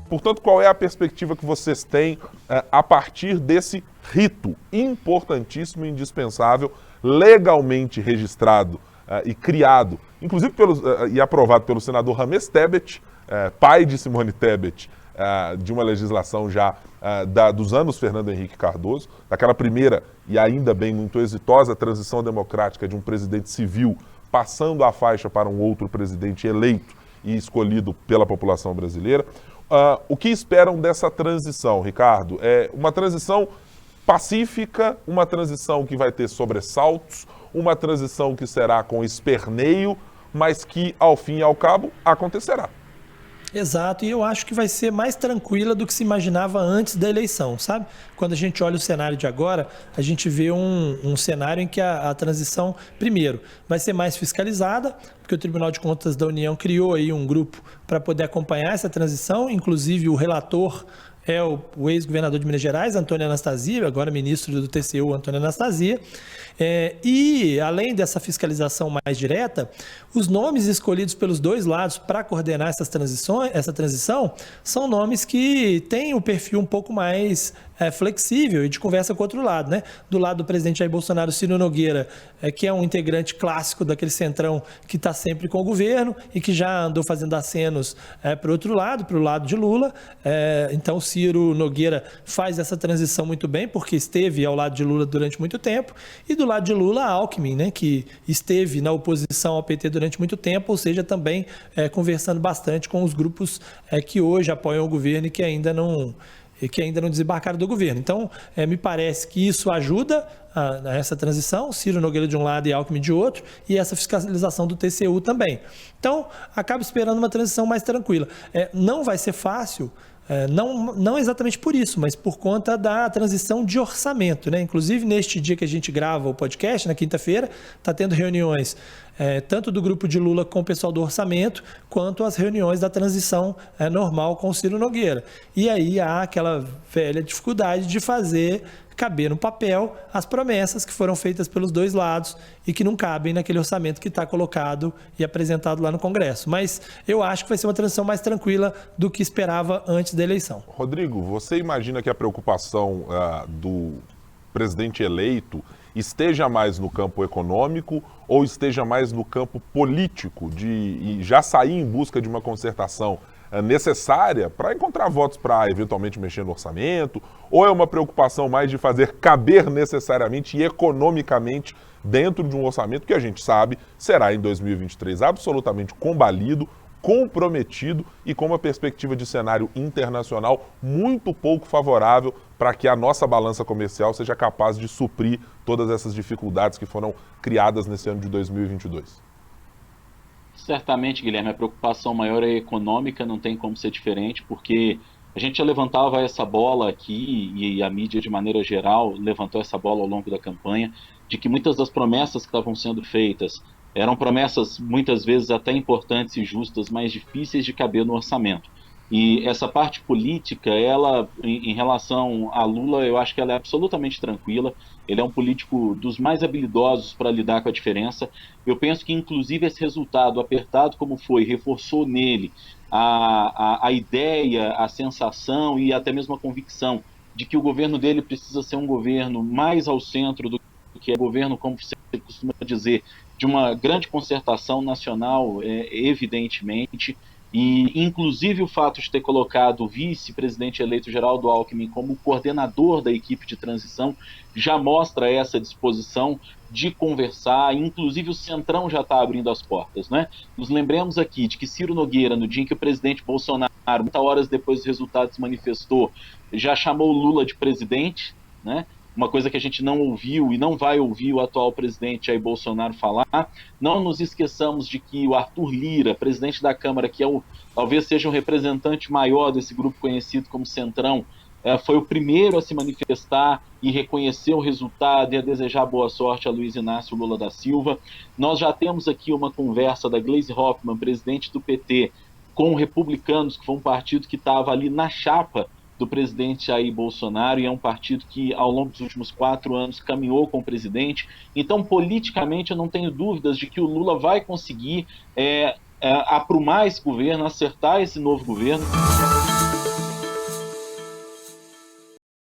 Portanto, qual é a perspectiva que vocês têm a partir desse rito importantíssimo e indispensável, legalmente registrado e criado, inclusive e aprovado pelo senador Ramés Tebet, pai de Simone Tebet, de uma legislação já dos anos Fernando Henrique Cardoso, daquela primeira e ainda bem muito exitosa transição democrática de um presidente civil passando a faixa para um outro presidente eleito e escolhido pela população brasileira. O que esperam dessa transição, Ricardo? É uma transição pacífica, uma transição que vai ter sobressaltos, uma transição que será com esperneio, mas que, ao fim e ao cabo, acontecerá. Exato, e eu acho que vai ser mais tranquila do que se imaginava antes da eleição, sabe? Quando a gente olha o cenário de agora, a gente vê um cenário em que a transição, primeiro, vai ser mais fiscalizada, porque o Tribunal de Contas da União criou aí um grupo para poder acompanhar essa transição, inclusive o relator é o ex-governador de Minas Gerais, Antônio Anastasia, agora ministro do TCU, Antônio Anastasia. E, além dessa fiscalização mais direta, os nomes escolhidos pelos dois lados para coordenar essa transição são nomes que têm o perfil um pouco mais flexível e de conversa com o outro lado, né? Do lado do presidente Jair Bolsonaro, Ciro Nogueira, que é um integrante clássico daquele centrão que está sempre com o governo e que já andou fazendo acenos para o lado de Lula. Então, o Ciro Nogueira faz essa transição muito bem, porque esteve ao lado de Lula durante muito tempo, e do lado de Lula, Alckmin, né, que esteve na oposição ao PT durante muito tempo, ou seja, também conversando bastante com os grupos que hoje apoiam o governo e que ainda não desembarcaram do governo. Então, me parece que isso ajuda a essa transição, Ciro Nogueira de um lado e Alckmin de outro, e essa fiscalização do TCU também. Então, acabo esperando uma transição mais tranquila. Não vai ser fácil, não exatamente por isso, mas por conta da transição de orçamento, né? Inclusive, neste dia que a gente grava o podcast, na quinta-feira, está tendo reuniões tanto do grupo de Lula com o pessoal do orçamento, quanto as reuniões da transição normal com o Ciro Nogueira. E aí há aquela velha dificuldade de fazer caber no papel as promessas que foram feitas pelos dois lados e que não cabem naquele orçamento que está colocado e apresentado lá no Congresso. Mas eu acho que vai ser uma transição mais tranquila do que esperava antes da eleição. Rodrigo, você imagina que a preocupação do presidente eleito esteja mais no campo econômico ou esteja mais no campo político, de já sair em busca de uma concertação necessária para encontrar votos para eventualmente mexer no orçamento, ou é uma preocupação mais de fazer caber necessariamente e economicamente dentro de um orçamento que a gente sabe será em 2023 absolutamente combalido, comprometido e com uma perspectiva de cenário internacional muito pouco favorável para que a nossa balança comercial seja capaz de suprir todas essas dificuldades que foram criadas nesse ano de 2022? Certamente, Guilherme, a preocupação maior é econômica, não tem como ser diferente, porque a gente já levantava essa bola aqui, e a mídia, de maneira geral, levantou essa bola ao longo da campanha, de que muitas das promessas que estavam sendo feitas eram promessas, muitas vezes, até importantes e justas, mas difíceis de caber no orçamento. E essa parte política, ela, em relação a Lula, eu acho que ela é absolutamente tranquila. Ele é um político dos mais habilidosos para lidar com a diferença. Eu penso que, inclusive, esse resultado, apertado como foi, reforçou nele a ideia, a sensação e até mesmo a convicção de que o governo dele precisa ser um governo mais ao centro do que é o governo, como você costuma dizer, de uma grande concertação nacional, evidentemente. E, inclusive, o fato de ter colocado o vice-presidente eleito Geraldo Alckmin como coordenador da equipe de transição já mostra essa disposição de conversar, inclusive o Centrão já está abrindo as portas, né? Nos lembremos aqui de que Ciro Nogueira, no dia em que o presidente Bolsonaro, muitas horas depois dos resultados, se manifestou, já chamou Lula de presidente, né? Uma coisa que a gente não ouviu e não vai ouvir o atual presidente Jair Bolsonaro falar. Não nos esqueçamos de que o Arthur Lira, presidente da Câmara, que talvez seja um representante maior desse grupo conhecido como Centrão, foi o primeiro a se manifestar e reconhecer o resultado e a desejar boa sorte a Luiz Inácio Lula da Silva. Nós já temos aqui uma conversa da Gleisi Hoffmann, presidente do PT, com Republicanos, que foi um partido que estava ali na chapa do presidente Jair Bolsonaro, e é um partido que, ao longo dos últimos 4 anos, caminhou com o presidente. Então, politicamente, eu não tenho dúvidas de que o Lula vai conseguir aprumar esse governo, acertar esse novo governo.